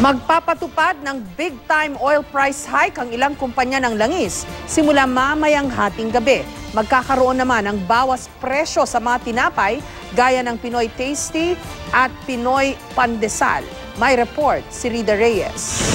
Magpapatupad ng big-time oil price hike ang ilang kumpanya ng langis simula mamayang hating gabi. Magkakaroon naman ng bawas presyo sa mga tinapay gaya ng Pinoy Tasty at Pinoy Pandesal. May report si Rida Reyes.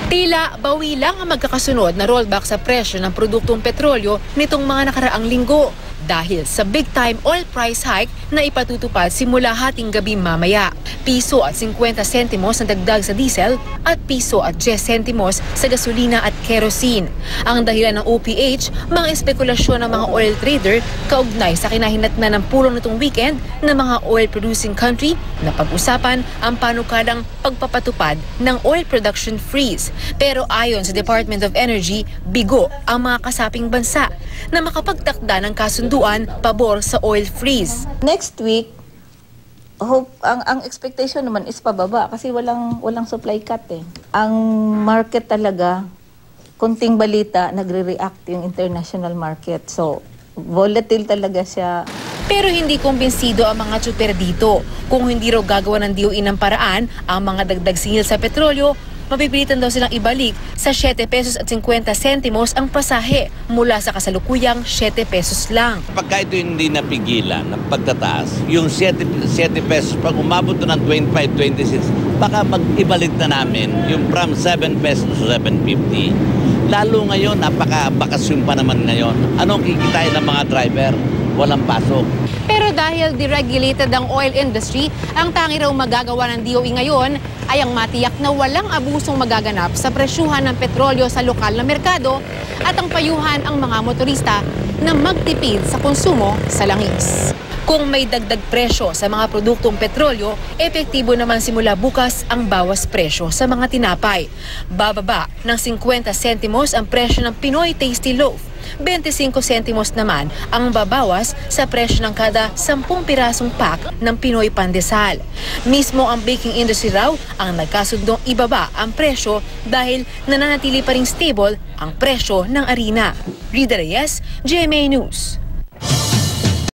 Tila bawi lang ang magkakasunod na rollback sa presyo ng produktong petrolyo nitong mga nakaraang linggo dahil sa big-time oil price hike na ipatutupad simula hating gabi mamaya. Piso at 50 sentimos ang dagdag sa diesel at piso at 10 sentimos sa gasolina at kerosene. Ang dahilan ng OPH, mga espekulasyon ng mga oil trader kaugnay sa kinahinatnan ng pulong nitong weekend ng mga oil-producing country na pag-usapan ang panukalang pagpapatupad ng oil production freeze. Pero ayon sa Department of Energy, bigo ang mga kasaping bansa na makapagtakda ng kasunduan pabor sa oil freeze. Next week, ang expectation naman is pababa kasi walang supply cut eh. Ang market talaga, kunting balita, nagre-react yung international market. So, volatile talaga siya. Pero hindi kumbinsido ang mga tsuper dito. Kung hindi raw gagawa ng DOE ng paraan ang mga dagdag singil sa petrolyo, mapipilitan daw silang ibalik sa 7 pesos at 50 sentimos ang pasahe mula sa kasalukuyang 7 pesos lang. Pagka ito hindi napigilan ng pagtataas, yung 7 pesos pag umabot ng 25, 26, baka mag-ibalik na namin yung from 7 pesos to 7.50. Lalo ngayon, napaka-bakasyon pa naman ngayon. Anong kikitain ng mga driver? Walang pasok. Pero dahil deregulated ang oil industry, ang tangi raw magagawa ng DOE ngayon ay ang matiyak na walang abusong magaganap sa presyuhan ng petrolyo sa lokal na merkado at ang payuhan ang mga motorista na magtipid sa konsumo sa langis. Kung may dagdag presyo sa mga produktong petrolyo, epektibo naman simula bukas ang bawas presyo sa mga tinapay. Bababa ng 50 sentimos ang presyo ng Pinoy Tasty Loaf. 25 sentimos naman ang babawas sa presyo ng kada 10 pirasong pack ng Pinoy Pandesal. Mismo ang baking industry raw ang nagkasundong ibaba ang presyo dahil nananatili pa ring stable ang presyo ng arina. Rida Reyes, GMA News.